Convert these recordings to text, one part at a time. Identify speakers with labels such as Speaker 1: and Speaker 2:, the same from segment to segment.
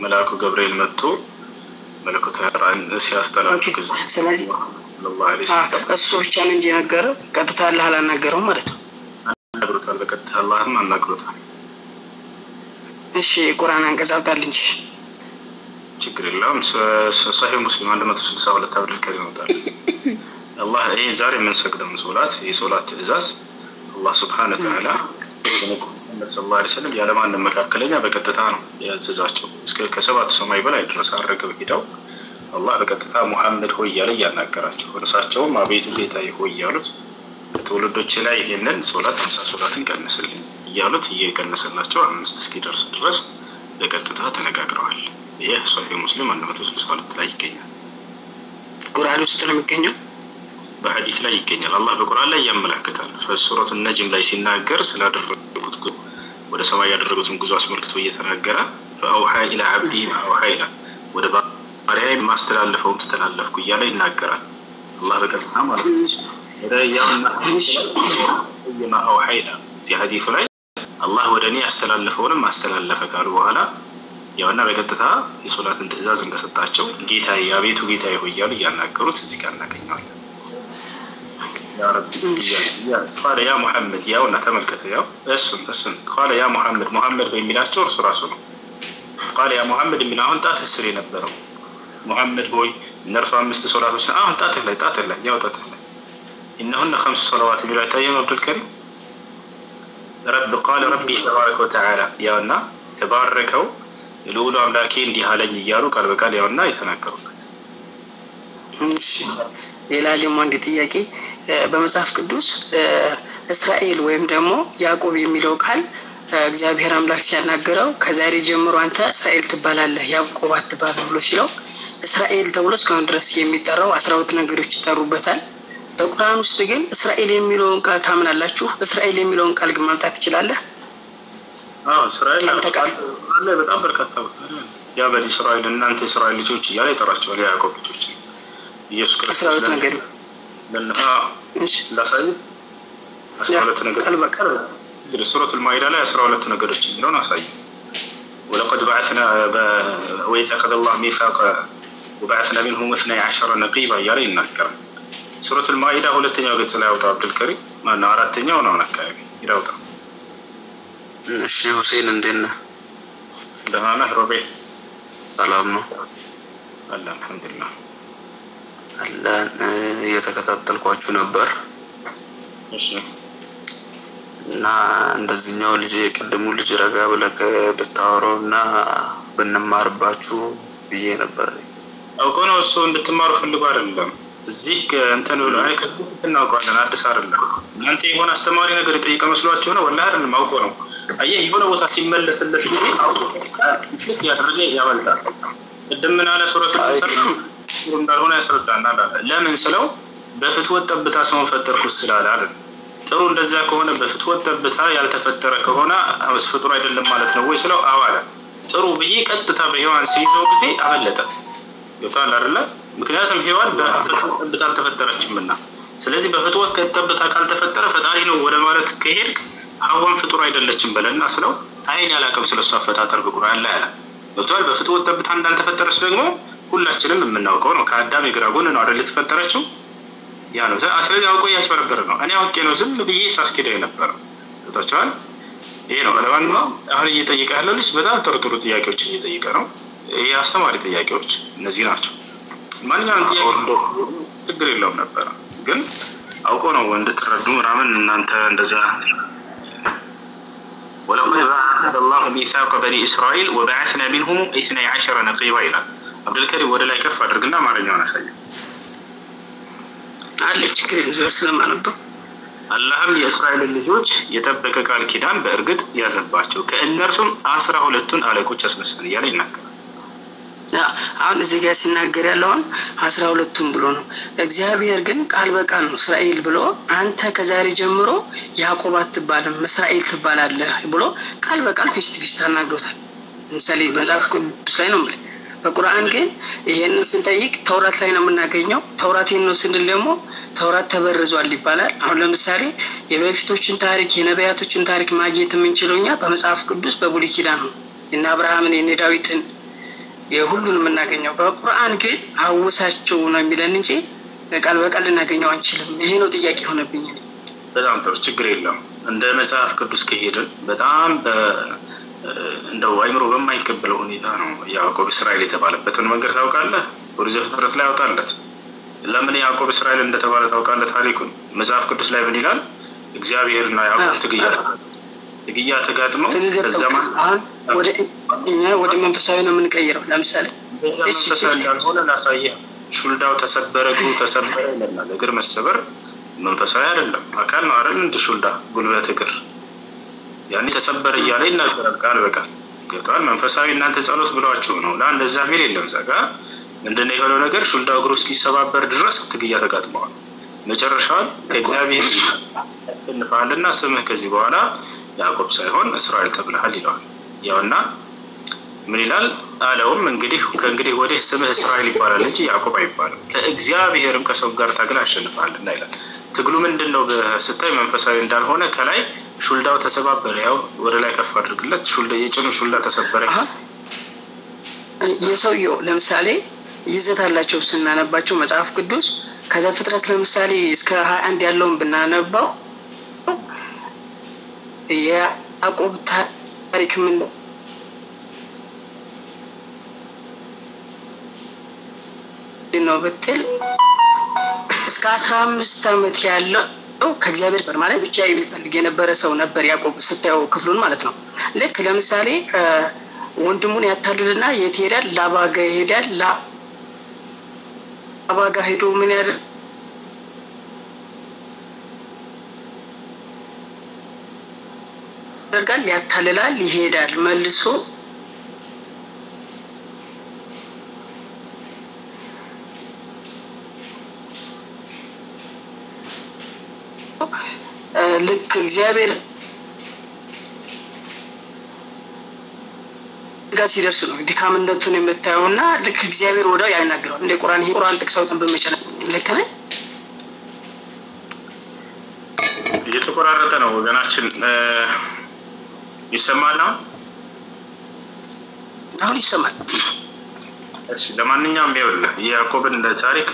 Speaker 1: መልአኩ ገብርኤል መጥቶ መለኮታዊ ራእይን ሲያስተላልፍ ጊዜ
Speaker 2: ስለዚህ እሱ ብቻ ነው እንጂ ነገረው ቀጥታ አላህ አላናገረው ማለት ነው።
Speaker 1: አናግሮታል፣ በቀጥታ አላህም አናግሮታል።
Speaker 2: እሺ ቁርአን አንቀጽ አውጣልኝ።
Speaker 1: ችግር የለውም። ሶሒህ ሙስሊም 162 አብዱል ከሪም ወጣል። አላህ ይሄ ዛሬ የምንሰግደው ሶላት የሶላት ትእዛዝ አላህ ሱብሓነሁ ወተዓላ محمد صلى الله عليه وسلم ያለማን መካከለኛ በቀጥታ ነው ያዘዛቸው። እስከ ከሰባት ሰማይ በላይ ድረስ አረገው ሄደው አላህ በቀጥታ ሙሐመድ ሆይ ያለ ያናገራቸው። እርሳቸውም አቤቱ ጌታዬ ሆይ ያሉት ትውልዶች ላይ ይሄንን ሶላት 50 ሶላትን ቀንስልኝ ያሉት እየቀነሰላቸው 5 እስኪደርስ ድረስ በቀጥታ ተነጋግረዋል። ይህ ሶሒህ ሙስሊም 162 ላይ ይገኛል።
Speaker 2: ቁርአን ውስጥ ነው የሚገኘው፣
Speaker 1: በሐዲስ ላይ ይገኛል። አላህ በቁርአን ላይ ያመለክታል። በሱረቱ ነጅም ላይ ሲናገር ስላደረጉት ወደ ሰማይ ያደረጉትን ጉዞ አስመልክቶ እየተናገረ ፈአውሃ ኢላ አብዲ ማአውሃ ኢላ ወደ ባሪያዬ ማስተላለፈውን ተላለፍኩ እያለ ይናገራል። አላህ በቀጥታ ማለት ነው ወደያውና ማአውሃ ኢላ እዚህ ሐዲሱ ላይ አላህ ወደኔ ያስተላለፈውንም ማስተላለፈ ካሉ በኋላ ያውና በቀጥታ የሶላትን ትእዛዝ እንደሰጣቸው ጌታዬ አቤቱ ጌታዬ ሆይ እያሉ ያናገሩት እዚህ ጋር እናገኛለን። يا رب قال يا محمد يا ونا تملكت يا اسم قال يا محمد በሚላቸው እርሱ ራሱ ነው። قال يا محمد من አሁን ጣት ስሪ ነበረው محمد ሆይ እነርሱ 5 ሶላቶች አሁን ጣት ላይ ያው ጣት ላይ إنهن 5 صلوات بلا تيم عبد الكريم رب قال ربي تبارك وتعالى ያውና ተባረከው ልዑል አምላኬ እንዲህ አለኝ እያሉ ቃል በቃል ያውና የተናገሩበት።
Speaker 2: እሺ ሌላ ደግሞ አንድ ጥያቄ በመጽሐፍ ቅዱስ እስራኤል ወይም ደግሞ ያዕቆብ የሚለው ቃል እግዚአብሔር አምላክ ሲያናገረው ከዛሬ ጀምሮ አንተ እስራኤል ትባላለህ ያዕቆብ አትባልም ብሎ ሲለው እስራኤል ተብሎ እስካሁን ድረስ የሚጠራው 12 ነገሮች ይጠሩበታል። በቁርአን ውስጥ ግን እስራኤል የሚለውን ቃል ታምናላችሁ? እስራኤል የሚለውን ቃል ግን ማምጣት ትችላለህ?
Speaker 1: እስራኤል አለ በጣም በርካታ ያ በኒ እስራኤል እናንተ እስራኤል ልጆች እያለ ይጠራቸዋል። ያዕቆብ ልጆች ኢየሱስ ክርስቶስ ነገር ለነፋ ላሳይ 12 ነገር በቀር ሱረቱ አልማኢዳ ላይ 12 ነገሮች የሚለውን አሳይ። ولقد بعثنا وإذ أخذ الله ميثاق وبعثنا منهم 12 نقيبا ያለ ይናገራል። ሱረቱ አልማኢዳ ሁለተኛው ገጽ ላይ አውጣ አብዱል ከሪም ማነው አራተኛው ነው አካባቢ ይራውጣ።
Speaker 3: እሺ ሁሴን እንዴት ነህ?
Speaker 1: ደህና ነህ ሮቤ?
Speaker 3: ሰላም ነው
Speaker 1: አላህ አልሐምዱሊላህ።
Speaker 3: አላህ እየተከታተልኳችሁ ነበር።
Speaker 1: እሺ
Speaker 3: እና እንደዚህኛው ልጅ የቀደሙ ልጅ ረጋ ብለህ ብታወራውና ብንማርባችሁ ብዬ ነበር።
Speaker 1: አውቆ ነው እሱ እንድትማሩ ፈልጎ አይደለም። እዚህ እንትን ብሎ እናውቀዋለን አዲስ አይደለም። እናንተ የሆነ አስተማሪ ነገር የጠየቀ መስሏችሁ ነው? ወላሂ አይደለም አውቆ ነው። አየህ የሆነ ቦታ ሲመለስለት ጊዜ አውቆ ስልክ ያደረገ ያመልጣል። ቅድምና ለሱረቱ ሰለም እንዳልሆነ ያስረዳናል። ለምን ስለው በፍትወት ጠብታ ሰውን ፈጠርኩት ስላለ አይደል? ጥሩ እንደዛ ከሆነ በፍትወት ጠብታ ያልተፈጠረ ከሆነ ፍጡር አይደለም ማለት ነው ወይ ስለው አዋለ ጥሩ ብዬ ቀጥታ በሔዋን ሲይዘው ጊዜ አመለጠ። ይወጣል አይደለ? ምክንያቱም ሔዋን በፍትወት ጠብታ አልተፈጠረችምና። ስለዚህ በፍትወት ጠብታ ካልተፈጠረ ፈጣሪ ነው ወደ ማለት ከሄድክ ሐዋን ፍጡር አይደለችም በለና ስለው አይን ያላቀም ስለሷ አፈጣጠር በቁርአን ላይ አለ። ይወጣል በፍትወት ጠብታ እንዳልተፈጠረች ደግሞ ሁላችንም የምናውቀው ነው። ከአዳም የግራ ጎን ነው አይደል የተፈጠረችው? ያ ነው። ስለዚህ አውቆ ያስበረበረ ነው። እኔ አውቄ ነው ዝም ብዬ ሳስኬደው የነበረው። ተጣጣዋል። ይሄ ነው ለማንኛውም አሁን እየጠየቀ ያለው ልጅ በጣም ጥሩ ጥያቄዎች እየጠየቀ ነው። ይሄ አስተማሪ ጥያቄዎች እነዚህ ናቸው። ማንኛውም ጥያቄ ችግር የለውም ነበር፣ ግን አውቆ ነው እንድትረዱ ምናምን እናንተ እንደዛ ولقد بعث الله ميثاق بني إسرائيل وبعثنا منهم 12 نقيبا إلى عبد الكريم ወደ ላይ ከፍ አድርግና አማርኛውን አሳይ
Speaker 2: አለ ችግር የለም ስለማነብ
Speaker 1: አላህም የእስራኤል ልጆች የጠበቀ ቃል ኪዳን በእርግጥ ያዘባቸው ከእነርሱም 12ቱን አለቆች አስነሳን እያለ ይናገራል።
Speaker 2: አሁን እዚህ ጋር ሲናገር ያለውን 12ቱን ብሎ ነው። እግዚአብሔር ግን ቃል በቃል ነው እስራኤል ብሎ አንተ ከዛሬ ጀምሮ ያዕቆብ አትባልም እስራኤል ትባላለህ ብሎ ቃል በቃል ፊት ተናግሮታል። ለምሳሌ መጽሐፍ ቅዱስ ላይ ነው ማለት በቁርአን ግን ይሄንን ስንጠይቅ ተውራት ላይ ነው የምናገኘው። ተውራትን ነው ስንል ደግሞ ተውራት ተበርዟል ይባላል። አሁን ለምሳሌ የበፊቶችን ታሪክ የነቢያቶችን ታሪክ ማግኘት የምንችለው እኛ በመጽሐፍ ቅዱስ በብሉይ ኪዳን ነው የነ አብርሃምን የነ ዳዊትን የሁሉንም የምናገኘው። በቁርአን ግን አወሳቸው ነው የሚለን እንጂ ቃል በቃል ልናገኘው አንችልም። ይሄ ነው ጥያቄ ሆነብኝ።
Speaker 1: በጣም ጥሩ ችግር የለም። እንደ መጽሐፍ ቅዱስ ከሄድን በጣም እንደው አይምሮ በማይቀበለው ሁኔታ ነው ያዕቆብ እስራኤል የተባለበትን መንገድ ታውቃለህ? ወደ ዘፍጥረት ላይ አውጣለት። ለምን ያዕቆብ እስራኤል እንደተባለ ታውቃለህ? ታሪኩን መጽሐፍ ቅዱስ ላይ ምን ይላል? እግዚአብሔርና ያዕቆብ ትግያ ተጋጥመው ከዛማ
Speaker 2: ወደ መንፈሳዊ ነው የምንቀይረው። ለምሳሌ
Speaker 1: መንፈሳዊ እንዳልሆነ ላሳየህ። ሹልዳው ተሰበረ፣ እግሩ ተሰበረ ይላል። እግር መሰበር መንፈሳዊ አይደለም፣ አካል ነው አይደል? እንደ ሹልዳ ጉልበት፣ እግር ያኔ ተሰበረ እያለ ይናገራል ቃል በቃል ገብቷል። መንፈሳዊ እናንተ ጸሎት ብሏችሁ ነው ላ እንደዛ ሚል የለም። ዘጋ ምንድነው የሆነው ነገር? ሹልዳው እግሩ እስኪሰባበር ድረስ ትግያ ተጋጥመዋል። መጨረሻውን ከእግዚአብሔር እንፋልና ስምህ ከዚህ በኋላ ያዕቆብ ሳይሆን እስራኤል ተብለሃል ይለዋል። ያውና ምን ይላል አለውም እንግዲህ ከእንግዲህ ወዲህ ስምህ እስራኤል ይባላል እንጂ ያዕቆብ አይባልም፣ ከእግዚአብሔርም ከሰው ጋር ታግል አሸንፈሃልና ይላል። ትግሉ ምንድነው ስታይ መንፈሳዊ እንዳልሆነ ከላይ ሹልዳው ተሰባበረ። ያው ወደ ላይ ከፍ አድርግለት። የጭኑ ሹልዳ ተሰበረ።
Speaker 2: የሰውየው ለምሳሌ ይዘት አላቸው ስናነባቸው መጽሐፍ ቅዱስ ከዘፍጥረት ለምሳሌ እስከ 21 ያለውን ብናነባው የያዕቆብ ታሪክ ምን ነው ብትል እስከ 15 ዓመት ያለው ከእግዚአብሔር ጋር ማለት ብቻ የሚፈልግ የነበረ ሰው ነበር ያዕቆብ ስታየው ክፍሉን ማለት ነው። ልክ ለምሳሌ ወንድሙን ያታልልና የት ይሄዳል? ላባ ጋር ይሄዳል። ላባ ጋር ሄዶ ምን ያደርጋል? ያታልላል፣ ይሄዳል። መልሶ ልክ እግዚአብሔር ጋር ሲደርስ ነው ድካምነቱን የምታየውና ልክ እግዚአብሔር ወዳው ያናገረው እንደ ቁርአን ይሄ ቁርአን ጥቅስ አውጥተን በመጨረሻ ልክ ነህ።
Speaker 1: እየተቆራረጠ ነው ወገናችን። ይሰማል ነው?
Speaker 2: አሁን ይሰማል።
Speaker 1: እሺ ለማንኛውም ይኸውልህ ያዕቆብን ታሪክ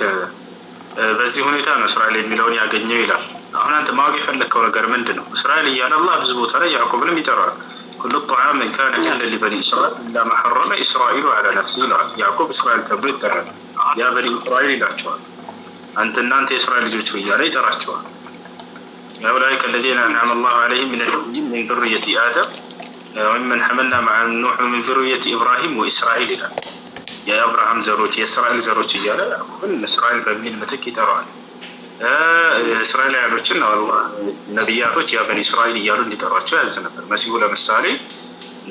Speaker 1: በዚህ ሁኔታ ነው እስራኤል የሚለውን ያገኘው ይላል። አሁን አንተ ማወቅ የፈለከው ነገር ምንድነው? እስራኤል እያለ አላህ ብዙ ቦታ ላይ ያዕቆብንም ይጠራዋል። كل الطعام كان حلا لبني إسرائيل إلا ما حرم إسرائيل على نفسه ያዕቆብ እስራኤል ተብሎ ይጠራል። ያ በኒ እስራኤል ይላቸዋል። አንተ እስራኤል ልጆች እያለ ይጠራቸዋል። أولئك الذين أنعم الله عليهم من النبيين من ذرية آدم ومن حملنا مع نوح من ذرية إبراهيم وإسرائيل ይላል። የአብርሃም ዘሮች የእስራኤል ዘሮች እያለ ያዕቆብን እስራኤል በሚል ምትክ ይጠራዋል። እስራኤላውያኖችን አላህ ነብያቶች ያ በኒ እስራኤል እያሉ እንዲጠሯቸው ያዘ ነበር። መሲሁ ለምሳሌ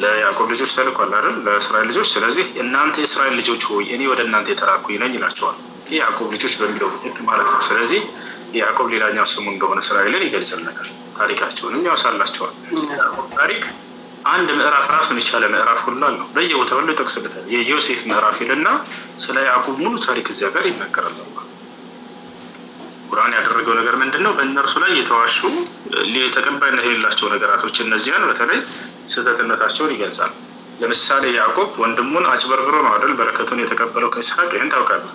Speaker 1: ለያዕቆብ ልጆች ተልኳል አይደል? ለእስራኤል ልጆች። ስለዚህ እናንተ የእስራኤል ልጆች ሆይ እኔ ወደ እናንተ የተላኩኝ ነኝ ይላቸዋል። ያዕቆብ ልጆች በሚለው ምትክ ማለት ነው። ስለዚህ ያዕቆብ ሌላኛው ስሙ እንደሆነ እስራኤልን ይገልጽልናል። ታሪካቸውንም ያወሳላቸዋል። ታሪክ አንድ ምዕራፍ ራሱን የቻለ ምዕራፍ ሁሉ አለው። በየቦታው ሁሉ ይጠቅስበታል። የዮሴፍ ምዕራፍ ይልና ስለ ያዕቆብ ሙሉ ታሪክ እዚያ ጋር ይናገራል። ቁርአን ያደረገው ነገር ምንድነው? በእነርሱ ላይ የተዋሹ ተቀባይነት የሌላቸው ነገራቶች እነዚያን በተለይ ስህተትነታቸውን ይገልጻል። ለምሳሌ ያዕቆብ ወንድሙን አጭበርብሮ ነው አይደል በረከቱን የተቀበለው ከይስሐቅ። ይሄን ታውቃለህ?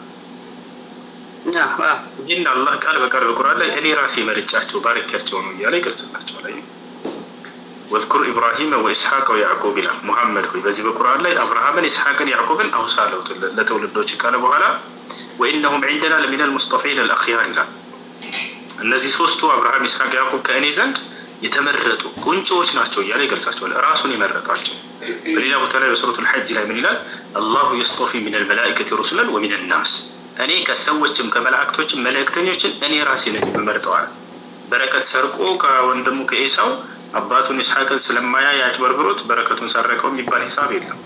Speaker 1: ይህን አላህ ቃል በቃል በቁርአን ላይ እኔ ራሴ መርጫቸው ባርኪያቸው ነው እያለ ይገልጽላቸዋል። ወዝኩር ኢብራሂም ወኢስሐቅ ወያዕቆብ ይላል። ሙሐመድ ሆይ በዚህ በቁርአን ላይ አብርሃምን፣ ኢስሐቅን፣ ያዕቆብን አውሳለው ለትውልዶች ካለ በኋላ ወኢነሁም ዒንደና ለሚነል ሙስጠፊን አልአኽያር ይላል። እነዚህ ሶስቱ አብርሃም፣ ኢስሐቅ፣ ያዕቆብ ከእኔ ዘንድ የተመረጡ ቁንጮዎች ናቸው እያለ ይገልጻቸዋል። ራሱን የመረጣቸው። በሌላ ቦታ ላይ በሱረቱል ሐጅ ላይ ምን ይላል? አላሁ የስጠፊ ሚነል መላኢከቲ ሩሱለን ወሚነን ናስ፣ እኔ ከሰዎችም ከመላእክቶችም መልእክተኞችን እኔ ራሴ ነኝ የምመርጠዋል። በረከት ሰርቆ ከወንድሙ ከኤሳው አባቱን ኢስሐቅን ስለማያ ያጭበርብሮት በረከቱን ሰረቀው የሚባል ሂሳብ የለም።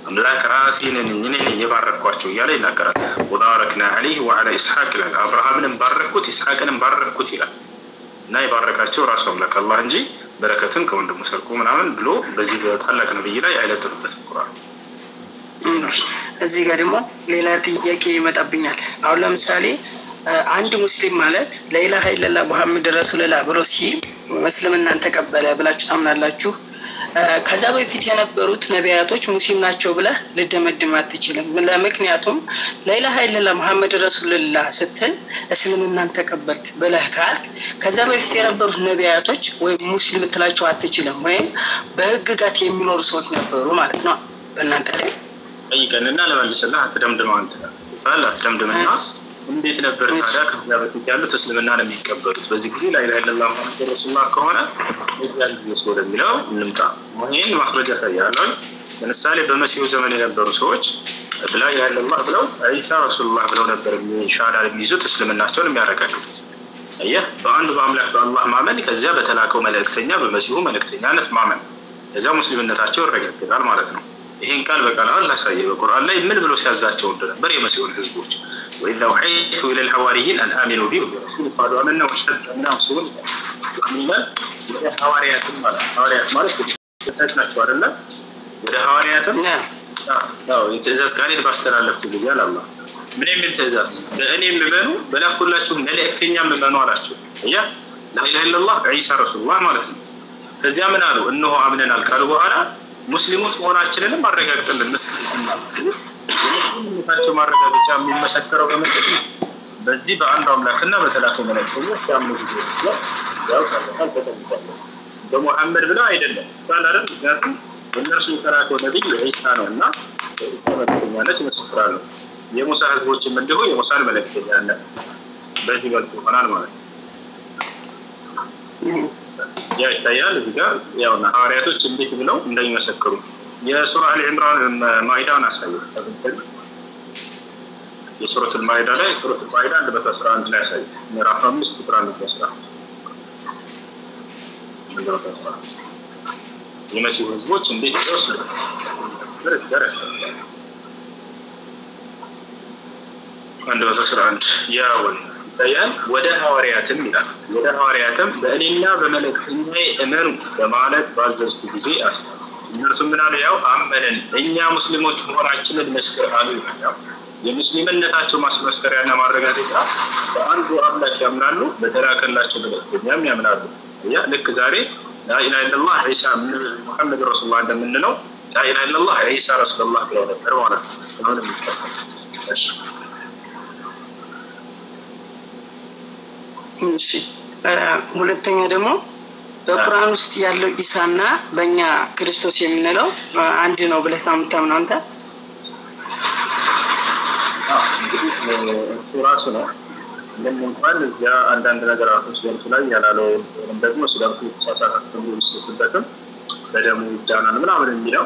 Speaker 1: አምላክ ራሴ ነኝ የባረኳቸው እያለ ይናገራል። ወባረክና ዐለይሂ ወዐላ ኢስሐቅ ይላል። አብርሃምንም ባረኩት ኢስሐቅንም ባረኩት ይላል። እና የባረካቸው ራሱ አምላክ አላህ እንጂ በረከትን ከወንድሙ ሰርቆ ምናምን ብሎ በዚህ በታላቅ ነብይ ላይ አይለጥፍበትም ቁርአን።
Speaker 2: እዚህ ጋር ደግሞ ሌላ ጥያቄ ይመጣብኛል። አሁን ለምሳሌ አንድ ሙስሊም ማለት ለኢላሃ ኢለላህ ሙሐመድ ረሱልላህ ብሎ ሲል መስልምናን ተቀበለ ብላችሁ ታምናላችሁ? ከዛ በፊት የነበሩት ነቢያቶች ሙስሊም ናቸው ብለህ ልደመድም አትችልም። ለምክንያቱም ላኢላሃ ኢለላህ መሐመድ ረሱልላህ ስትል እስልምናን ተቀበልክ ብለህ ካልክ ከዛ በፊት የነበሩት ነቢያቶች ወይም ሙስሊም ልትላቸው አትችልም፣ ወይም በህግጋት የሚኖሩ ሰዎች ነበሩ ማለት ነው። በእናንተ ላይ
Speaker 1: ጠይቀንና ለመልስልህ አትደምድመው አንተ ባል አትደምድምና እንዴት ነበር ታዲያ ከዛ በፊት ያሉት እስልምናን የሚቀበሉት? በዚህ ጊዜ ላኢላሃ ኢለላህ መሐመድ ረሱልላህ ከሆነ እዚያን ጊዜ ሰው እንደሚለው እንምጣ። ይሄን ማስረጃ ያሳያለሁ። ለምሳሌ በመሲሁ ዘመን የነበሩ ሰዎች ላኢላሃ ኢለላህ ብለው ኢሳ ረሱልላህ ብለው ነበር ሻሃዳ የሚይዙት እስልምናቸውን የሚያረጋግጡት። አየህ፣ በአንዱ በአምላክ በአላህ ማመን ከዚያ በተላከው መልእክተኛ በመሲሁ መልእክተኛነት ማመን ከዚያ ሙስሊምነታቸው ይረጋግጣል ማለት ነው። ይሄን ቃል በቃል አላህ ሳይየ በቁርአን ላይ ምን ብሎ ሲያዛቸው እንደነበር የመሲሁን ህዝቦች وإذا أوحيت إلى الحواريين أن آمنوا بي وبرسولي قالوا آمنا واشهد بأننا مسلمون من الحواريات ማለት ተናቸው አይደለ? ወደ ሐዋርያትም ትእዛዝ ቃል ባስተላለፍኩ ጊዜ አላህ ምን የሚል ትእዛዝ በእኔ የምመኑ በላኩላችሁ መልእክተኛ የምመኑ አላቸው። ያ ላኢላሃ ኢለላህ ዒሳ ረሱልላህ ማለት ነው። ከዚያ ምን አሉ? እነሆ አምነናል ካሉ በኋላ ሙስሊሞች መሆናችንንም አረጋግጠልን መስክረናል። የሙስሊምነታቸው ማረጋገጫ የሚመሰከረው በምንድን ነው? በዚህ በአንድ አምላክና በተላከው መልእክተኛ ሲያምኑ ጊዜ ነው። ያው ካለታል በተንዛለ በመሐመድ ብለው አይደለም ታዲያ አይደል? ምክንያቱም እነርሱ የተላከው ነብይ ዒሳ ነውና ዒሳ መልእክተኛነት ይመሰክራሉ። የሙሳ ህዝቦችም እንዲሁ የሙሳን መልእክተኛነት በዚህ መልኩ ሆናል ማለት ነው። ያ ይታያል እዚህ ጋር ያው ሐዋርያቶች እንዴት ብለው እንደሚመሰክሩ የሱራ አሊ ኢምራን ማኢዳን አሳየው። የሱራ አልማኢዳ ላይ ሱራ አልማኢዳ 111 ላይ አሳየው። ምዕራፍ 5 ቁጥር 111 የመሲሁ ህዝቦች እንዴት ይወስዱ ድረስ ያስፈልጋል። 111 ያው ይታያል። ወደ ሐዋርያትም ይላል ወደ ሐዋርያትም በእኔና በመልእክተኛዬ እመኑ በማለት ባዘዝኩ ጊዜ አስተማሩ። እነርሱም ምን አሉ? ያው አመንን እኛ ሙስሊሞች መሆናችንን መስክር አሉ። ያው የሙስሊምነታቸው ማስመስከሪያና ማረጋገጫ በአንዱ አምላክ ያምናሉ፣ በተላከላቸው መልእክተኛም ያምናሉ። ያ ልክ ዛሬ ላኢላሃ ኢለላህ ዒሳ መሐመድ ረሱልላህ እንደምንለው ላኢላሃ ኢለላህ ዒሳ ረሱልላህ ብለው ነበር ማለት ነው። አሁንም እሺ
Speaker 2: እሺ ሁለተኛ ደግሞ በቁርአን ውስጥ ያለው ኢሳና በእኛ ክርስቶስ የምንለው አንድ ነው ብለህ ታምናለህ አንተ?
Speaker 1: እሱ ራሱ ነው። ምን እንኳን እዚያ አንዳንድ ነገራቶች ለምሳሌ ላይ ያላለው ደግሞ ስለሱ ተሳሳተ አስተምሮ ይሰጥበትም በደሙ ይዳናል ምናምን የሚለው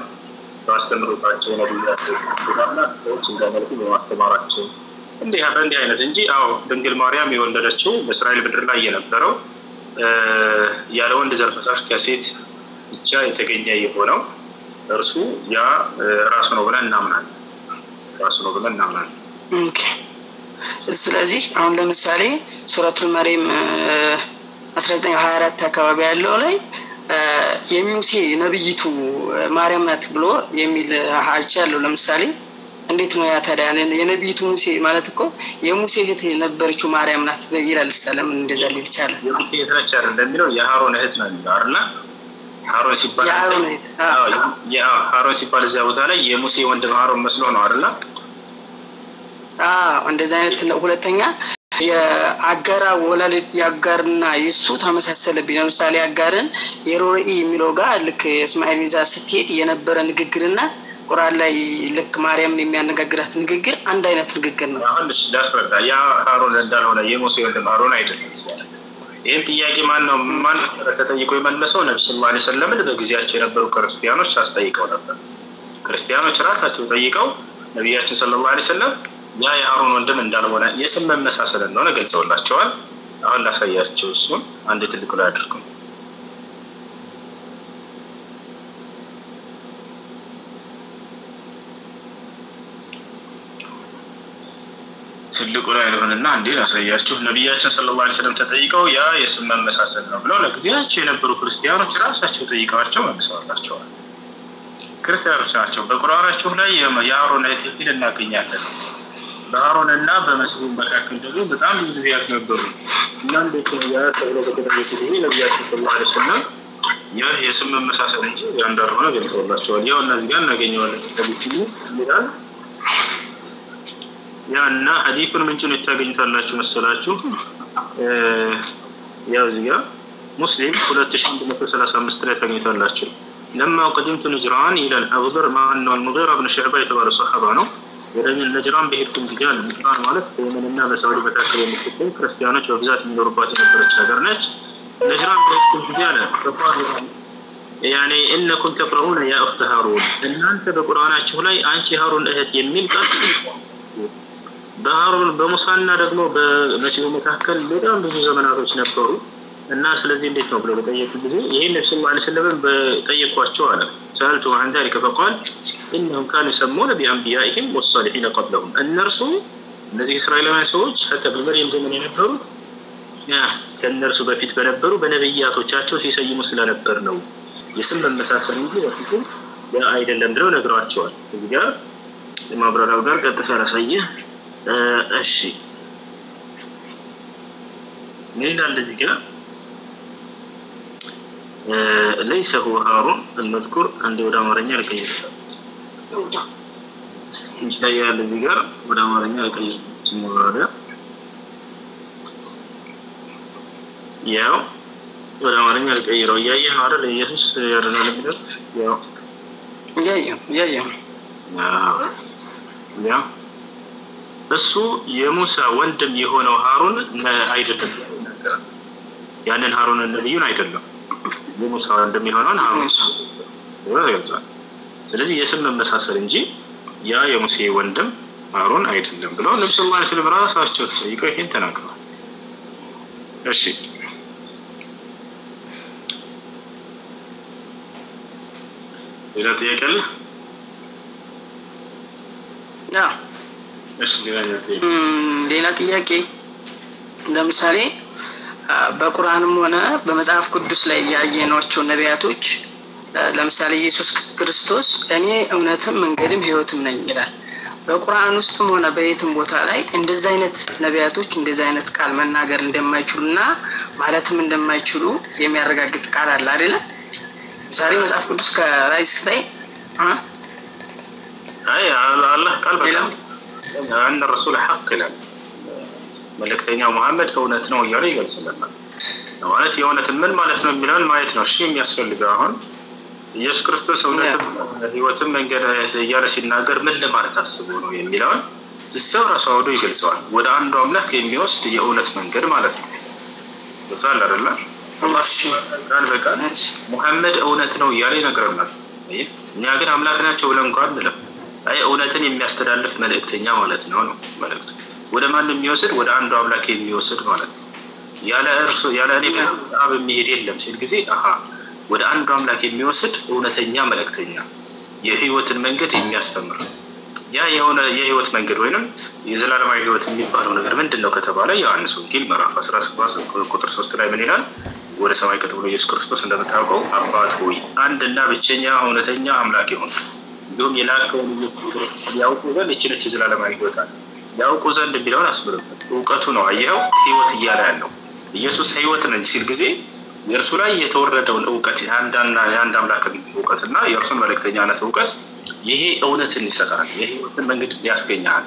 Speaker 1: ባስተምሮታቸው ነብያቸው እንደሆነ ሰዎች እንደመልኩ በማስተማራቸው እንዲህ አይነት እንጂ አዎ ድንግል ማርያም የወለደችው በእስራኤል ምድር ላይ የነበረው ያለ ወንድ ዘር ፈሳሽ ከሴት ብቻ የተገኘ የሆነው እርሱ ያ ራሱ ነው ብለን እናምናለን።
Speaker 2: ኦኬ። ስለዚህ አሁን ለምሳሌ ሱረቱል መርየም 1924 አካባቢ ያለው ላይ የሙሴ ነብይቱ ማርያም ናት ብሎ የሚል ሀጅ ያለው ለምሳሌ እንዴት ነው ያ ታዲያ? የነብይቱ ሙሴ ማለት እኮ የሙሴ እህት የነበረችው ማርያም ናት ይላል። ሰላም እንደዛ ሊል ይችላል።
Speaker 1: የሙሴ እህት ነች እንደሚለው የሃሮን እህት ነው አይደል? ሃሮን ሲባል ሃሮን ሲባል እዚያ ቦታ ላይ የሙሴ ወንድም ሃሮን መስሎ ነው አይደል?
Speaker 2: እንደዛ አይነት ነው። ሁለተኛ የአጋራ ወላጅ ያጋርና የሱ ተመሳሰለብኝ። ለምሳሌ አጋርን የሮኢ የሚለው ጋር ልክ እስማኤል ይዛ ስትሄድ የነበረ ንግግርና ቁርአን ላይ ልክ ማርያምን የሚያነጋግራት ንግግር አንድ አይነት ንግግር ነው።
Speaker 1: አሁን እሺ ዳስፈርዳ ያ ሃሮን እንዳልሆነ የሙሴ ወንድም ሃሮን አይደለም። ይሄን ጥያቄ ማን ተጠይቆ የመለሰው? ነብዩ ሰለላሁ ዐለይሂ ወሰለም በጊዜያቸው የነበሩ ክርስቲያኖች አስጠይቀው ነበር። ክርስቲያኖች ራሳቸው ጠይቀው ነብያችን ሰለላሁ ዐለይሂ ወሰለም ያ የሃሮን ወንድም እንዳልሆነ የስም መመሳሰል እንደሆነ ገልጸውላቸዋል። አሁን ላሳያቸው እሱን አንድ ትልቁ ላይ አድርጉ። ትልቁ ላይ ለሆነና እንዴ ላሳያችሁ። ነብያችን ሰለላሁ ዐለይሂ ወሰለም ተጠይቀው ያ የስም መመሳሰል ነው ብለው ለጊዜያቸው የነበሩ ክርስቲያኖች ራሳቸው ጠይቀዋቸው መልሰዋላቸዋል። ክርስቲያኖች ናቸው። በቁርአናቸው ላይ የሃሮን እህት እናገኛለን። በሃሮንና በመሲሁ መካከል ደግሞ በጣም ብዙ ጊዜያት ነበሩ እና እንዴት ነው ያ ተብሎ በተጠየቁ ጊዜ ነብያችን ሰለላሁ ዐለይሂ ወሰለም ያ የስም መመሳሰል እንጂ ያንዳርሆነ ገልጸውላቸዋል። ያው እነዚህ ጋር እናገኘዋለን ይላል። ያና ሐዲሱን ምንጭን ታገኙታላችሁ መሰላችሁ? ያው እዚህ ጋር ሙስሊም 2135 ላይ ታገኙታላችሁ። لما قدمت نجران الى الأغضر مع انه المغيرة بن شعبة የተባለ ሷሃባ ነው። ወደ ነጅራን በሄድኩም ጊዜ ነጅራን ማለት በየመንና በሳውዲ መካከል የምትገኝ ክርስቲያኖች በብዛት የሚኖሩባት የነበረች ሀገር ነች። ነጅራን በሄድኩም ጊዜ አለ يعني انكم تقرؤون يا اخت هارون እናንተ በቁርአናችሁ ላይ አንቺ ሃሩን እህት የሚል ቃል በሃሩን በሙሳና ደግሞ በመሲሁ መካከል በጣም ብዙ ዘመናቶች ነበሩ እና ስለዚህ እንዴት ነው ብለው በጠየቁ ጊዜ ይሄን ነብዩ ሰለላሁ ዐለይሂ ወሰለም በጠየቋቸው አለ ሰልቱ عن ذلك فقال انهم كانوا يسمون بانبيائهم والصالحين قبلهم እነርሱ እነዚህ እስራኤላውያን ሰዎች حتى በመርየም ዘመን የነበሩት ከእነርሱ በፊት በነበሩ በነብያቶቻቸው ሲሰይሙ ስለነበር ነው የስም መመሳሰል እንጂ በፍጹም አይደለም ብለው ነግሯቸዋል። እዚህ ጋር ማብራሪያው ጋር ቀጥታ ያሳየ እሺ ምን ይላል እዚህ ጋር ليس هو هارون المذكور عند ወደ አማርኛ ልቀይር ይችላል እዚህ ጋር ወደ አማርኛ ልቀይር ማብራሪያ ያው ወደ አማርኛ ልቀይረው ያየህ ነው አይደል ኢየሱስ ያደረገው ነገር ያው ያ እሱ የሙሳ ወንድም የሆነው ሃሩን አይደለም ነገር ያንን ሃሩን ነብዩን አይደለም የሙሳ ወንድም የሆነው ሃሩን ወይስ ስለዚህ የስም መመሳሰል እንጂ ያ የሙሴ ወንድም ሃሩን አይደለም ብለው ነብዩ ሰለላሁ ዐለይሂ ወሰለም ራሳቸው ጠይቀው ይሄን ተናግረዋል። እሺ ይላል
Speaker 2: ያ
Speaker 1: እሺ
Speaker 2: ሌላ ጥያቄ ለምሳሌ በቁርአንም ሆነ በመጽሐፍ ቅዱስ ላይ ያየናቸው ነቢያቶች ለምሳሌ ኢየሱስ ክርስቶስ እኔ እውነትም መንገድም ህይወትም ነኝ ይላል። በቁርአን ውስጥም ሆነ በየትም ቦታ ላይ እንደዚህ አይነት ነቢያቶች እንደዚህ አይነት ቃል መናገር እንደማይችሉና ማለትም እንደማይችሉ የሚያረጋግጥ ቃል አለ አይደል? ዛሬ መጽሐፍ ቅዱስ ከራይስ ላይ
Speaker 1: الله قال بكلام أن الرسول حق له ملكتنا محمد እውነት ነው እያለ ይገልጻል ማለት የእውነት ምን ማለት ነው የሚለውን ማየት ነው። እሺ የሚያስፈልገው አሁን ኢየሱስ ክርስቶስ እውነት ህይወትን መንገድ እያለ ሲናገር ምን ለማለት አስቦ ነው የሚለውን እዛው ራሱ አውዶ ይገልጻል። ወደ አንዱ አምላክ የሚወስድ የእውነት መንገድ ማለት ነው። ወጣል አይደል? እሺ ቃል በቃል ሙሐመድ እውነት ነው እያለ ይነግረናል። እኛ ግን አምላክ ናቸው ብለን እንኳን አንልም። አይ እውነትን የሚያስተላልፍ መልእክተኛ ማለት ነው መልእክቱ ወደ ማን የሚወስድ ወደ አንዱ አምላክ የሚወስድ ማለት ነው። ያለ እኔ በአብ የሚሄድ የለም ሲል ጊዜ ወደ አንዱ አምላክ የሚወስድ እውነተኛ መልእክተኛ የህይወትን መንገድ የሚያስተምር ያ የህይወት መንገድ ወይንም የዘላለማዊ ህይወት የሚባለው ነገር ምንድነው ከተባለ ዮሐንስ ወንጌል ምዕራፍ 17 ቁጥር 3 ላይ ምን ይላል? ወደ ሰማይ ከፍ ብሎ ኢየሱስ ክርስቶስ እንደምታውቀው አባት ሆይ አንድና ብቸኛ እውነተኛ አምላክ ይሁን እንዲሁም የላከውን ኢየሱስ ያውቁ ዘንድ እቺ ዘላለማዊ ህይወት አለ ያውቁ ዘንድ ቢለውን አስብሩበት ዕውቀቱ ነው አየው ህይወት እያለ ያለው ኢየሱስ ህይወት ነው ሲል ጊዜ የእርሱ ላይ የተወረደውን ዕውቀት የአንድ አምላክ ዕውቀትና የእርሱን መልእክተኛነት ዕውቀት ይሄ እውነትን ይሰጣል የህይወትን መንገድ ያስገኛል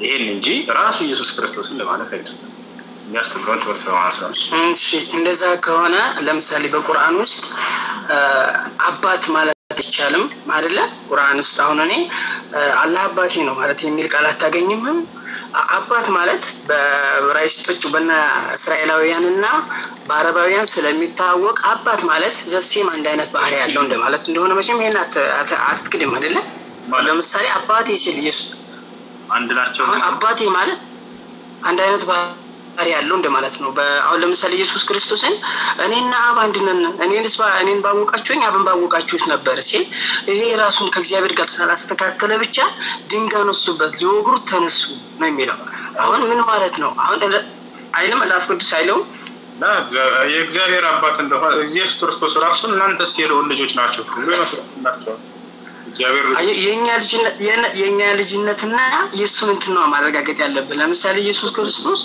Speaker 1: ይሄን እንጂ ራሱ ኢየሱስ ክርስቶስን ለማለት አይደለም የሚያስተምረው ትምህርት ነው ማለት ነው።
Speaker 2: እሺ እንደዛ ከሆነ ለምሳሌ በቁርአን ውስጥ አባት ማለት አይቻልም አይደለ? ቁርአን ውስጥ አሁን እኔ አላህ አባቴ ነው ማለት የሚል ቃል አታገኝም። አባት ማለት በዕብራይስጦቹ በእነ እስራኤላውያንና በአረባውያን ስለሚታወቅ አባት ማለት ዘሴም አንድ አይነት ባህሪ ያለው እንደማለት እንደሆነ መቼም ይሄን አትክድም አይደለ? ለምሳሌ አባቴ ሲል ኢየሱስ
Speaker 1: አንድ ናቸው።
Speaker 2: አባቴ ማለት አንድ አይነት ባህሪ ያለው እንደማለት ነው። አሁን ለምሳሌ ኢየሱስ ክርስቶስን እኔና አብ አንድ ነን እኔን ባወቃችሁኝ አብን ባወቃችሁት ነበር ሲል ይሄ ራሱን ከእግዚአብሔር ጋር ስላስተካከለ ብቻ ድንጋይ ነሱበት ሊወግሩት ተነሱ ነው የሚለው። አሁን ምን ማለት ነው? አሁን አይደለም መጽሐፍ ቅዱስ አይለው
Speaker 1: የእግዚአብሔር አባት እንደሆነ ኢየሱስ ክርስቶስ ራሱ እናንተስ የልዑል ልጆች ናችሁ ብሎ ይመስላችኋል። እግዚአብሔር የኛ ልጅነትና ኢየሱስን እንትነው ማረጋገጥ ያለብን። ለምሳሌ ኢየሱስ ክርስቶስ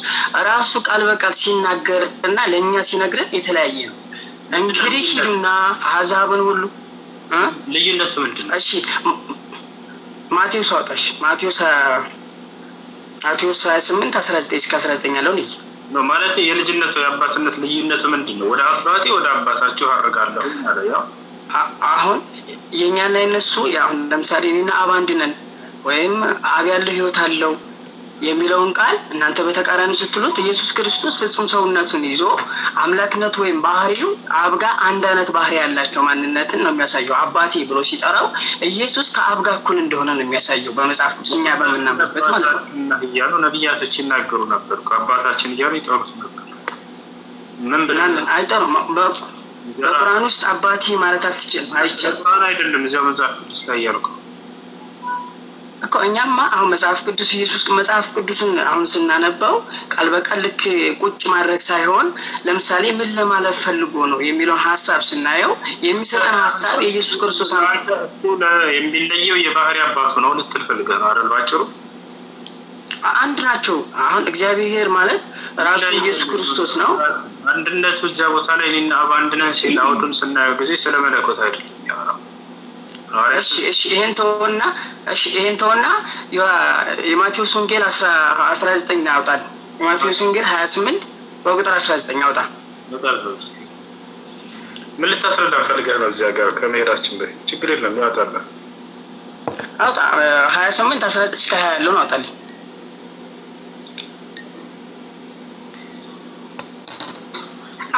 Speaker 1: ራሱ ቃል በቃል ሲናገርና ለኛ ሲነግረን የተለያየ ነው።
Speaker 2: እንግዲህ ሂዱና አሕዛብን ሁሉ
Speaker 1: ልዩነቱ ምንድነው?
Speaker 2: እሺ ማቴዎስ አውጣሽ ማቴዎስ 28:19-19 ያለው
Speaker 1: ነው ማለት የልጅነቱ የአባትነት ልዩነቱ ምንድነው? ወደ አባቴ ወደ አባታችሁ አርጋለሁ ማለት ያው
Speaker 2: አሁን የኛና የነሱ ያው ለምሳሌ እኔና አብ አንድ ነን ወይም አብ ያለው ህይወት አለው የሚለውን ቃል እናንተ በተቃራኒ ስትሉት ኢየሱስ ክርስቶስ ፍጹም ሰውነቱን ይዞ አምላክነት ወይም ባህሪው አብ ጋር አንድ አይነት ባህሪ ያላቸው ማንነትን ነው የሚያሳየው። አባቴ ብሎ ሲጠራው ኢየሱስ ከአብ ጋር እኩል እንደሆነ ነው የሚያሳየው በመጽሐፍ ቅዱስኛ በመናመበት ማለት ነው።
Speaker 1: ይያሉ ነብያቶች ይናገሩ ነበር ከአባታችን እያሉ ይጠሩት ነበር። ምን ብለን
Speaker 2: አይጠሩም። በቁርአን ውስጥ አባቴ ማለት አትችልም አይቻልም።
Speaker 1: ቁርአን አይደለም እዚያ መጽሐፍ ቅዱስ ላይ ያልኩ
Speaker 2: እኮ እኛማ አሁን መጽሐፍ ቅዱስ ኢየሱስ መጽሐፍ ቅዱስን አሁን ስናነባው ቃል በቃል ልክ ቁጭ ማድረግ ሳይሆን ለምሳሌ ምን ለማለት ፈልጎ ነው የሚለው ሐሳብ ስናየው የሚሰጠን ሐሳብ ኢየሱስ ክርስቶስ
Speaker 1: የሚለየው የባህሪ አባቱ ነው ልትል ፈልገህ ነው አይደል? ባጭሩ
Speaker 2: አንድ ናቸው። አሁን እግዚአብሔር ማለት ራሱ ኢየሱስ ክርስቶስ ነው።
Speaker 1: አንድነቱ እዚያ ቦታ ላይ እኔና አብ አንድ ነን ሲል አውዱን ስናየው ጊዜ ስለመለኮት አይደለም ያወራው።
Speaker 2: እሺ ይሄን ተወና የማቴዎስ ወንጌል 19 አውጣል። የማቴዎስ ወንጌል 28 በቁጥር 19 አውጣ።
Speaker 1: ምን ልታስረዳ ፈልገህ ነው? እዚያ ጋር ከመሄዳችን በፊት ችግር የለም ያወጣል።
Speaker 2: አውጣ 28:19-20 ያለውን አውጣልኝ።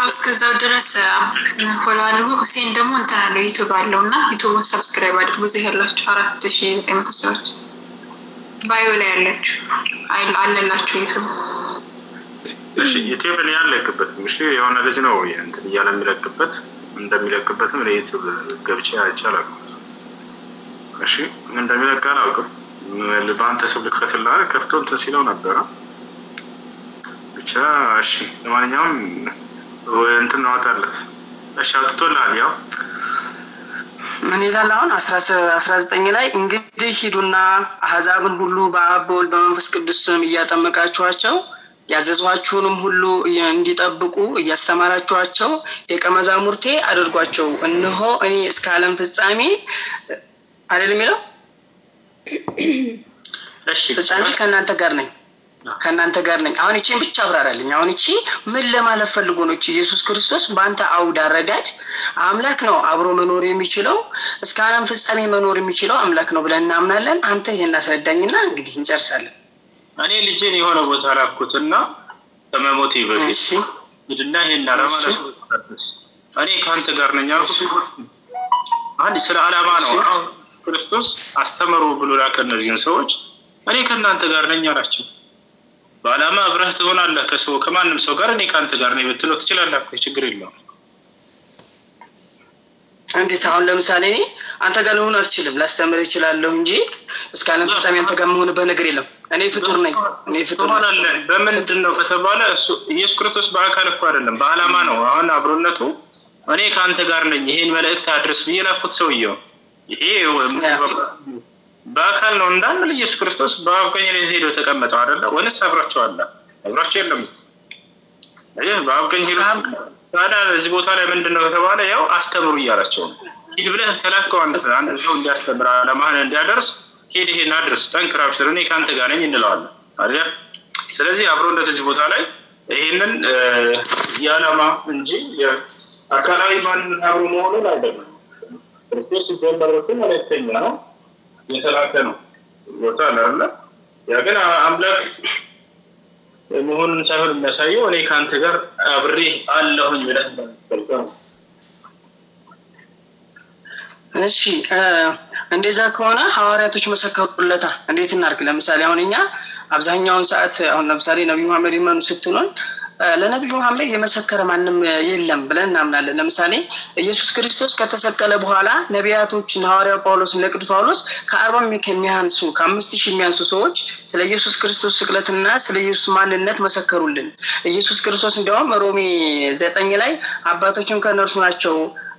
Speaker 4: እስከዛው ድረስ ፎሎ አድርጉ። ሁሴን ደግሞ እንትን አለው ዩቲዩብ አለውና ዩቲዩብን ሰብስክራይብ አድርጉ። እዚህ ያላችሁ 4900 ሰዎች ባዮ ላይ ያላችሁ አለላችሁ ዩቲዩብ።
Speaker 1: እሺ ዩቲዩብ ላይ ያለበት እሺ የሆነ ልጅ ነው እንትን እያለ የሚለቅበት እንደሚለቅበትም ለዩቲዩብ ገብቼ አይቻለሁ። እሺ ምን እንደሚለቅ አላውቅም። ለባንተ ሰው ልክፈትልህ ከፍቶ እንትን ሲለው ነበር ብቻ። እሺ ለማንኛውም እንትን ነው አጣለት። እሺ አውጥቶልሃል። ያው
Speaker 2: ምን ይላል አሁን 19 ላይ እንግዲህ ሂዱና አሕዛብን ሁሉ በአብ በወልድ በመንፈስ ቅዱስ ስም እያጠመቃችኋቸው ያዘዝኋችሁንም ሁሉ እንዲጠብቁ እያስተማራችኋቸው ደቀ መዛሙርቴ አድርጓቸው። እነሆ እኔ እስከ ዓለም ፍጻሜ አይደለም የሚለው
Speaker 1: እሺ
Speaker 2: ፍጻሜ ከእናንተ ጋር ነኝ። አሁን እቺን ብቻ አብራራልኝ። አሁን እቺ ምን ለማለት ፈልጎ ነው? እቺ ኢየሱስ ክርስቶስ በአንተ አውድ አረዳድ አምላክ ነው አብሮ መኖር የሚችለው እስከ ዓለም ፍጻሜ መኖር የሚችለው አምላክ ነው ብለን እናምናለን። አንተ ይሄን አስረዳኝና እንግዲህ እንጨርሳለን።
Speaker 1: እኔ ልጄን የሆነ ቦታ ላኩትና ከመሞቴ በፊት ይድና ይሄን ለማለት እኔ ካንተ ጋር ነኝ አልኩት። አንድ ስለ ዓላማ ነው ክርስቶስ አስተምሮ ብሎ ላከ እነዚህን ሰዎች። እኔ ከእናንተ ጋር ነኝ አላቸው። በዓላማ አብረህ ትሆናለህ ከሰው ከማንም ሰው ጋር እኔ ካንተ ጋር ነኝ ብትለው ትችላለህ እኮ ችግር የለውም።
Speaker 2: እንዴት አሁን ለምሳሌ እኔ አንተ ጋር ልሆን አልችልም ላስተምር እችላለሁ እንጂ እስከ ዓለም ፍጻሜ አንተ ጋር መሆንበት ነገር የለም። እኔ ፍጡር ነኝ።
Speaker 1: በምንድን ነው ከተባለ እሱ ኢየሱስ ክርስቶስ በአካል እኮ አይደለም በዓላማ ነው። አሁን አብሮነቱ እኔ ካንተ ጋር ነኝ ይሄን መልእክት አድርስ ብዬ ላኩት ሰውየው። ይሄ በአካል ነው እንዳንል ኢየሱስ ክርስቶስ በአብ ቀኝ ላይ ሄዶ ተቀመጠው አይደለ? ወንስ አብራቸው የለም? በአብ ቀኝ ሄዶ ታዲያ እዚህ ቦታ ላይ ምንድነው ከተባለ ያው አስተምሩ እያላቸው ነው። ሂድ ብለህ ከላከው አንድ ሰው እንዲያስተምር ዓላማህን እንዲያደርስ ሄድ ይሄን አድርስ ጠንክር አብሽር እኔ ካንተ ጋር ነኝ እንለዋለን አይደል? ስለዚህ አብሮነት እዚህ ቦታ ላይ ይሄንን የዓላማ እንጂ የአካላዊ ማንነት አብሮ መሆኑን አይደለም። ክርስቶስ ሲጀመረው መልእክተኛ ነው የተላከ ነው ቦታ አይደለ? ያ ግን አምላክ መሆኑን ሳይሆን የሚያሳየው እኔ ካንተ ጋር አብሬ አለሁኝ ብለህ ነው።
Speaker 2: እሺ እንደዛ ከሆነ ሐዋርያቶች መሰከሩለታ እንዴት እናርግ? ለምሳሌ አሁን እኛ አብዛኛውን ሰዓት አሁን ለምሳሌ ነብዩ መሐመድ ይመኑ ስትሉን ለነብዩ መሐመድ የመሰከረ ማንም የለም ብለን እናምናለን። ለምሳሌ ኢየሱስ ክርስቶስ ከተሰቀለ በኋላ ነቢያቶች ሐዋርያው ጳውሎስ እና ቅዱስ ጳውሎስ ከ40 የሚያንሱ ከ5000 የሚያንሱ ሰዎች ስለ ኢየሱስ ክርስቶስ ስቅለትና ስለ ኢየሱስ ማንነት መሰከሩልን። ኢየሱስ ክርስቶስ እንደውም ሮሜ 9 ላይ አባቶችን ከነርሱ ናቸው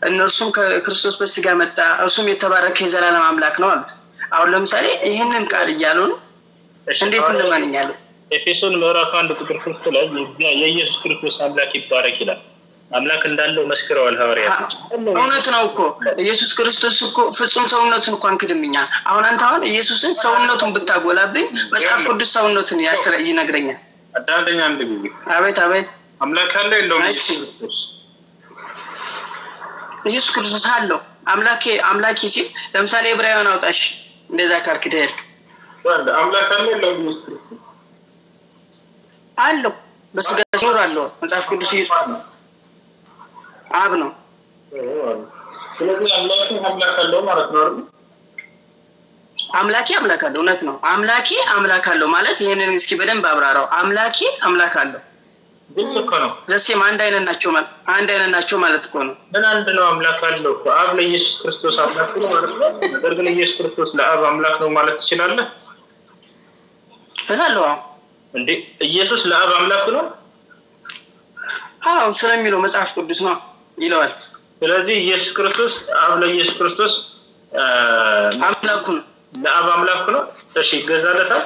Speaker 2: እነርሱም ከክርስቶስ በስጋ መጣ እርሱም የተባረከ የዘላለም አምላክ ነው አሉት። አሁን ለምሳሌ ይሄንን ቃል እያሉን እንዴት እንማንኛለን?
Speaker 1: ኤፌሶን ምዕራፍ 1 ቁጥር 3 ላይ የኢየሱስ ክርስቶስ አምላክ ይባረክ ይላል። አምላክ እንዳለው መስክረዋል ሐዋርያት።
Speaker 2: እውነት ነው እኮ ኢየሱስ ክርስቶስ እኮ ፍጹም ሰውነቱን እንኳን ክድምኛ። አሁን አንተ አሁን ኢየሱስን ሰውነቱን ብታጎላብኝ መጽሐፍ ቅዱስ ሰውነቱን ይነግረኛል።
Speaker 1: አዳምጠኝ አንድ ጊዜ።
Speaker 2: አቤት
Speaker 1: አምላክ አለ የለውም?
Speaker 2: ኢየሱስ ክርስቶስ አለው። አምላኬ ሲል ለምሳሌ ዕብራውያን አውጣሽ እንደዛ ካልክ ደል
Speaker 1: አምላክ አለ የለውም?
Speaker 2: አለው በስጋ ሲኖር አለው መጽሐፍ ቅዱስ አብ ነው።
Speaker 1: ስለዚህ አምላክ አለው ማለት ነው አይደል?
Speaker 2: አምላኬ አምላክ አለው። እውነት ነው። አምላኬ አምላክ አለው ማለት ይሄንን እስኪ በደንብ አብራራው። አምላኬ አምላክ አለው
Speaker 1: ግልጽ እኮ ነው።
Speaker 2: ዘሴም አንድ አይነት ናቸው ማለት እኮ ነው።
Speaker 1: ምን አንድ ነው? አምላክ አለው እኮ አብ ለኢየሱስ ክርስቶስ አምላክ ነው ማለት ነው። ነገር ግን ኢየሱስ ክርስቶስ ለአብ አምላክ ነው ማለት ትችላለህ?
Speaker 2: እላለሁ።
Speaker 1: እንዴ ኢየሱስ ለአብ አምላክ ነው?
Speaker 2: አዎ ስለሚለው መጽሐፍ ቅዱስ ነው ይለዋል።
Speaker 1: ስለዚህ ኢየሱስ ክርስቶስ አብ ለኢየሱስ ክርስቶስ
Speaker 2: አምላኩ ነው፣
Speaker 1: ለአብ አምላክ ነው። እሺ ገዛለታል።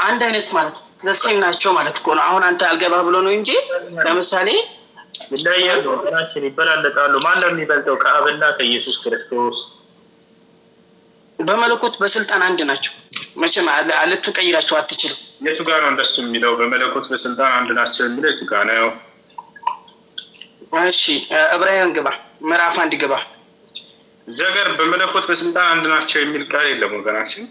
Speaker 2: አንድ አይነት ማለት ዘሴም ናቸው ማለት እኮ ነው። አሁን አንተ አልገባ ብሎ ነው እንጂ ለምሳሌ
Speaker 1: ይለያያሉ፣ ወገናችን ይበላለጣሉ። ማን ነው የሚበልጠው ከአብና ከኢየሱስ ክርስቶስ?
Speaker 2: በመለኮት በስልጣን አንድ ናቸው። መቼም አልትቀይራቸው አትችልም።
Speaker 1: የቱ ጋር ነው እንደሱ የሚለው? በመለኮት በስልጣን አንድ ናቸው የሚለው የቱ ጋር ነው?
Speaker 2: እሺ ዕብራውያን ግባ፣ ምዕራፍ 1 ግባ።
Speaker 1: ዘገር በመለኮት በስልጣን አንድ ናቸው የሚል ቃል የለም ወገናችን።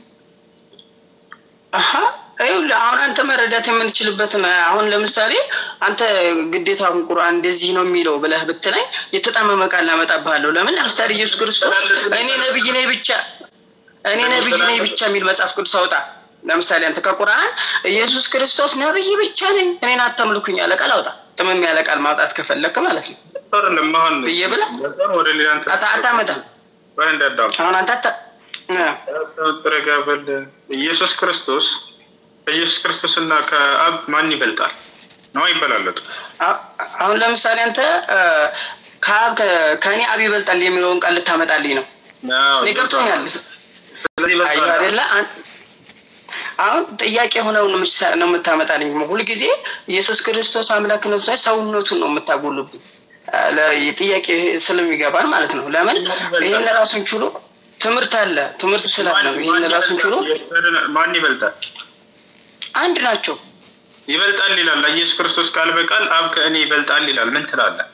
Speaker 2: አሁን አንተ መረዳት የምንችልበት ነው። አሁን ለምሳሌ አንተ ግዴታውን ቁርአን እንደዚህ ነው የሚለው ብለህ ብትለኝ የተጣመመ ቃል ላመጣብሃለሁ። ለምን? ለምሳሌ ኢየሱስ ክርስቶስ እኔ ነብይ ነኝ ብቻ የሚል መጽሐፍ ቅዱስ አውጣ። ለምሳሌ አንተ ከቁርአን ኢየሱስ ክርስቶስ ነብይ ብቻ ነኝ እኔን አታምልኩኝ ያለ ቃል አውጣ። ጥምም ያለ ቃል ማውጣት ከፈለክ ማለት ነው። ብዬ
Speaker 1: ወደ ሌላ
Speaker 2: አታመጣም። አሁን አንተ
Speaker 1: ተረጋበል። ኢየሱስ ክርስቶስና ከአብ ማን ይበልጣል ነው? ይበላለጡ።
Speaker 2: አሁን ለምሳሌ አንተ ከኔ አብ ይበልጣል የሚለውን ቃል ልታመጣልኝ ነው። እኔ ገብቶኛል። ስለዚህ አይደለ አሁን ጥያቄ ሆነው ነው የምታመጣልኝ። ሁሉ ጊዜ ኢየሱስ ክርስቶስ አምላክ ነው ሳይሆን ሰውነቱን ነው የምታጎሉብኝ። ለጥያቄ ስለሚገባን ማለት ነው። ለምን ይሄን ራሱን ችሎ ትምህርት አለ። ትምህርቱ ስላለ ነው። ይሄን ራሱን ችሎ
Speaker 1: ማን ይበልጣል?
Speaker 2: አንድ ናቸው።
Speaker 1: ይበልጣል ይላል ኢየሱስ ክርስቶስ ቃል በቃል አብ ከእኔ ይበልጣል ይላል። ምን ትላለህ?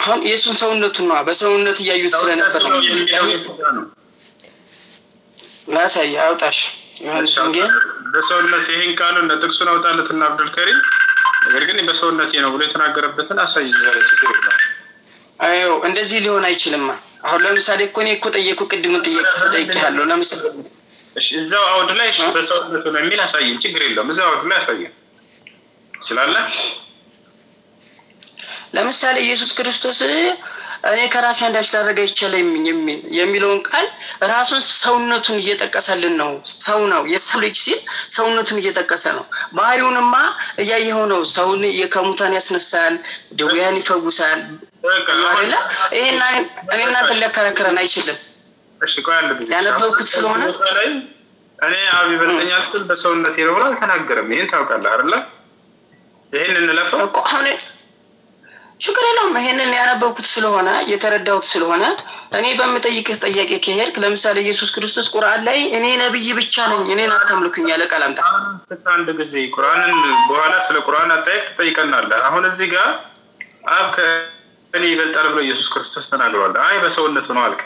Speaker 2: አሁን ኢየሱስ ሰውነቱን ነው በሰውነት ያዩት ስለነበር ነው
Speaker 1: የሚለው።
Speaker 2: ላሳይ አውጣሽ ዮሐንስ ወንጌል
Speaker 1: በሰውነት ይሄን ቃሉን ጥቅሱን አውጣለትና አብዱል ከሪም ነገር ግን በሰውነት ነው ብሎ የተናገረበትን አሳይ ዘለ ችግር የለም።
Speaker 2: አዩ እንደዚህ ሊሆን አይችልም። አሁን ለምሳሌ እኮ እኔ እኮ ጠየቅኩ ቅድም ጠይቄያለሁ። ለምሳሌ
Speaker 1: እሺ እዛው አውድ ላይ በሰውነቱ ነው የሚል አሳየን። ችግር የለም እዛው አውድ ላይ አሳየን ይችላል።
Speaker 2: ለምሳሌ ኢየሱስ ክርስቶስ እኔ ከራሴ አንዳች ላደርግ አይቻለኝ የሚለውን ቃል ራሱን ሰውነቱን እየጠቀሰልን ነው። ሰው ነው የሰው ልጅ ሲል ሰውነቱን እየጠቀሰ ነው። ባህሪውንማ እያየኸው ነው። ሰውን ከሙታን ያስነሳል፣ ደዌያን ይፈውሳል አይደለ? ይሄን እኔና ተለከረከረን አይችልም።
Speaker 1: እሺ ቆይ አንድ ጊዜ
Speaker 2: ያነበብኩት ስለሆነ
Speaker 1: እኔ አብ ይበልጠኛል ስል በሰውነቴ ነው ብሎ አልተናገረም። ይሄን ታውቃለህ አይደለ? ይሄን እንለፈው
Speaker 2: እኮ አሁን ችግር የለውም። ይሄንን ያነበብኩት ስለሆነ የተረዳሁት ስለሆነ እኔ በመጠይቅህ ጥያቄ ከሄድክ ለምሳሌ ኢየሱስ ክርስቶስ ቁርአን ላይ እኔ ነብይ ብቻ ነኝ እኔን አታምልኩኝ ያለ ቃል አምጣ።
Speaker 1: አንድ ጊዜ ቁርአንን በኋላ ስለ ቁርአን አጠያየቅ ትጠይቀናለህ። አሁን እዚህ ጋር አብ ከእኔ ይበልጣል ብሎ ኢየሱስ ክርስቶስ ተናግሯል። አይ በሰውነቱ ነው አልከ።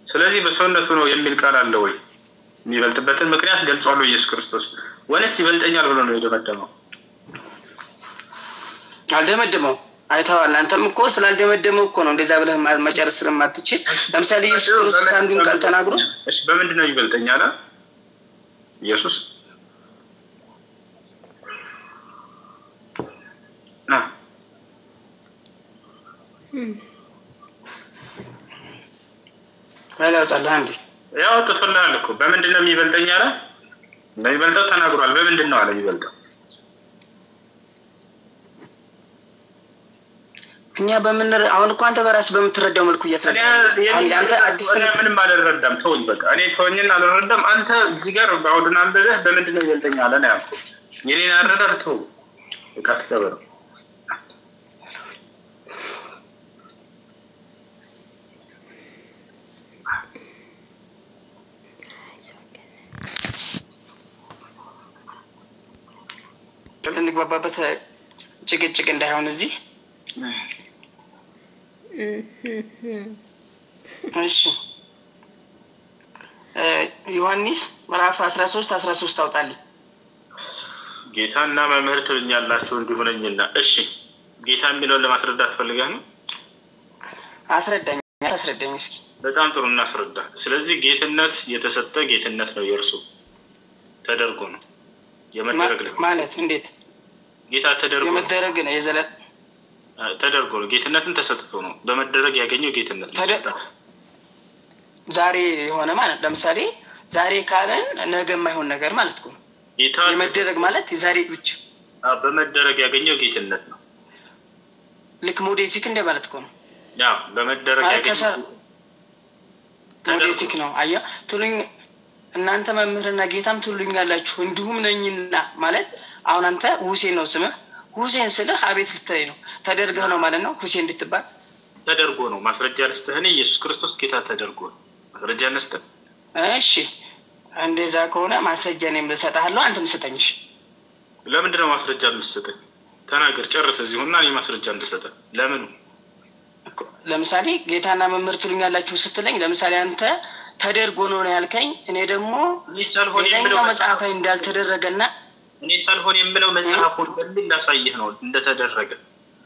Speaker 1: ስለዚህ በሰውነቱ ነው የሚል ቃል አለ ወይ? የሚበልጥበትን ምክንያት ገልጿል ኢየሱስ ክርስቶስ ወንስ ይበልጠኛል ብሎ ነው የደመደመው?
Speaker 2: አልደመደመው። አይተዋል። አንተም እኮ ስላልደመደመው እኮ ነው እንደዛ ብለህ መጨረስ ስለማትችል። ለምሳሌ ኢየሱስ ክርስቶስ አንዱን ቃል ተናግሮ
Speaker 1: እሺ በምንድን ነው ይበልጠኛል ኢየሱስ? አላውጣልህ አንዴ ያው ተፈላል እኮ በምንድን ነው የሚበልጠኛል? በሚበልጠው ተናግሯል። በምንድን ነው አለ ይበልጠው?
Speaker 2: እኛ በምን አሁን እኮ አንተ በራስህ በምትረዳው መልኩ እያስረዳህ አንተ አዲስ
Speaker 1: ምንም አልረዳም። ተወኝ በቃ እኔ ተወኝና አልረዳም። አንተ እዚህ ጋር ባውድና አንበለህ በምንድን ነው ይበልጠኛል አለ ያልኩህ። የኔን አረዳድ ተው በቃ ተከበረ።
Speaker 2: እንግባባበት ጭቅጭቅ እንዳይሆን እዚህ እሺ ዮሐንስ ምዕራፍ 13 አውጣልኝ
Speaker 1: ጌታና መምህር ትሉኛላችሁ እንዲሆነኝና እሺ ጌታ የሚለውን ለማስረዳት ፈልገህ ነው
Speaker 2: አስረዳኝ እስኪ
Speaker 1: በጣም ጥሩ እናስረዳ ስለዚህ ጌትነት የተሰጠ ጌትነት ነው የእርሱ ተደርጎ ነው የመደረግ
Speaker 2: ማለት እንዴት
Speaker 1: ጌታ ተደርጎ
Speaker 2: የመደረግ ነው የዘለ
Speaker 1: ተደርጎ ነው ጌትነትን ተሰጥቶ ነው በመደረግ ያገኘው ጌትነት
Speaker 2: ዛሬ የሆነ ማለት ለምሳሌ ዛሬ ካለን ነገ የማይሆን ነገር ማለት ነው
Speaker 1: ጌታ
Speaker 2: የመደረግ ማለት የዛሬ ብቻ
Speaker 1: በመደረግ ያገኘው ጌትነት ነው
Speaker 2: ልክ ሞዴፊክ እንደ ማለት ነው
Speaker 1: ያ በመደረግ ያገኘው
Speaker 2: ሞዴፊክ ነው አያ ትሉኝ እናንተ መምህርና ጌታም ትሉኛላችሁ እንዲሁም ነኝና ማለት አሁን አንተ ሁሴን ነው ስምህ ሁሴን ስልህ አቤት ልትለኝ ነው ተደርገህ ነው ማለት ነው ሁሴን እንድትባል
Speaker 1: ተደርጎ ነው ማስረጃ ልስጥህኔ ኢየሱስ ክርስቶስ ጌታ ተደርጎ ማስረጃ ልስጥህ
Speaker 2: እሺ እንደዛ ከሆነ ማስረጃ ነው የምሰጥሃለሁ አንተም ስጠኝሽ
Speaker 1: ለምንድን ነው ማስረጃ የምትሰጠኝ ተናገር ጨርስ እዚሁና እኔ ማስረጃ እንድሰጥህ ለምን
Speaker 2: ለምሳሌ ጌታና መምህር ትሉኛላችሁ ስትለኝ ለምሳሌ አንተ ተደርጎ ነው ያልከኝ እኔ ደግሞ ሌላኛው መጽሐፍ ላይ እንዳልተደረገና
Speaker 1: እኔ ሳልሆን የምለው መጽሐፉን በሚል ላሳይህ ነው እንደተደረገ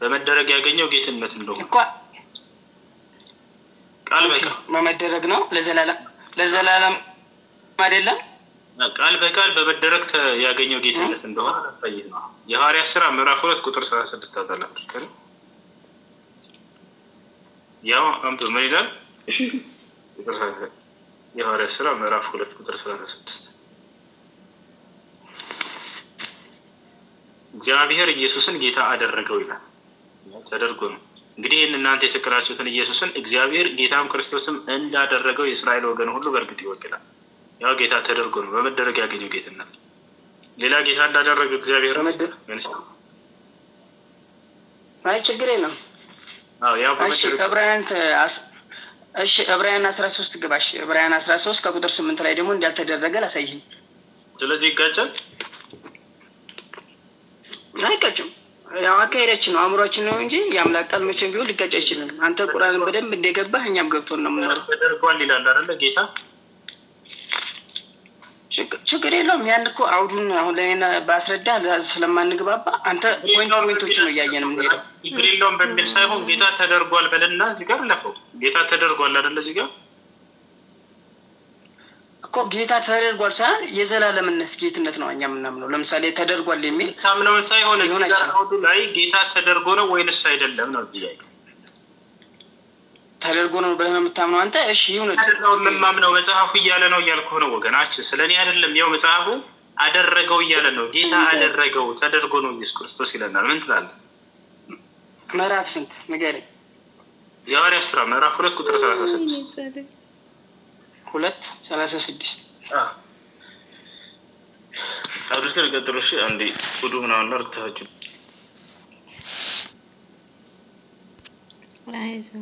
Speaker 1: በመደረግ ያገኘው ጌትነት እንደሆነ
Speaker 2: እኮ
Speaker 1: ቃል በቃል
Speaker 2: መመደረግ ነው ለዘላለም አይደለም
Speaker 1: ቃል በቃል በመደረግ ያገኘው ጌትነት እንደሆነ ላሳይህ ነው የሐዋርያት ሥራ ምዕራፍ 2 ቁጥር 36 ታላላችሁ ያው አንተ ምን ይላል የሐዋርያት ሥራ ምዕራፍ 2 ቁጥር 36 እግዚአብሔር ኢየሱስን ጌታ አደረገው ይላል ተደርጎ ነው እንግዲህ እናንተ የሰቀላችሁትን ኢየሱስን እግዚአብሔር ጌታም ክርስቶስም እንዳደረገው የእስራኤል ወገን ሁሉ በርግጥ ይወክላል ያው ጌታ ተደርጎ ነው በመደረግ ያገኘው ጌትነት ሌላ ጌታ እንዳደረገ እግዚአብሔር
Speaker 2: አይ ችግር የለም
Speaker 1: ያው
Speaker 2: ዕብራውያን 13 ግባሽ ዕብራውያን 13 ከቁጥር 8 ላይ ደግሞ እንዳልተደረገ ላሳይህ
Speaker 1: ስለዚህ ይጋጫል
Speaker 2: አይጋጭም ያው አካሄዳችን ነው አእምሮአችን ነው እንጂ ያምላክ ቃል መቼም ቢሆን ሊጋጭ አይችልም አንተ ቁርአንን በደንብ እንደገባህ እኛም ገብቶን ነው የምንኖረው
Speaker 1: ተደርጓል ይላል አይደል ጌታ
Speaker 2: ችግር የለውም ያን እኮ አውዱን አሁን ለኔና ባስረዳ ስለማንግባባ አንተ ፖይንቶች ነው ያያየን የምንሄደው
Speaker 1: ችግር የለውም በሚል ሳይሆን ጌታ ተደርጓል በለና እዚህ ጋር ለፈው ጌታ ተደርጓል አይደል እዚህ ጋር
Speaker 2: እኮ ጌታ ተደርጓል ሳይሆን የዘላለምነት ጌትነት ነው እኛ የምናምነው ለምሳሌ ተደርጓል የሚል
Speaker 1: ታምነው ሳይሆን እዚህ ጋር አውዱ ላይ ጌታ ተደርጎ ነው ወይንስ አይደለም ነው ጥያቄ
Speaker 2: ተደርጎ ነው ብለህ የምታምነው አንተ እሺ ይሁን
Speaker 1: ነው የምማምነው መጽሐፉ እያለ ነው ያልኩህ ነው ወገናችን ስለኔ አይደለም ያው መጽሐፉ አደረገው እያለ ነው ጌታ አደረገው ተደርጎ ነው ኢየሱስ ክርስቶስ ይለናል ምን ትላለህ
Speaker 2: ምዕራፍ ስንት ንገረኝ
Speaker 1: የሐዋርያት ሥራ ምዕራፍ 2 ቁጥር 36
Speaker 2: 2:36
Speaker 1: አብርሽ ከቀጥሎሽ አንዴ ቁዱ ምናምን አርታችሁ
Speaker 5: አይዞህ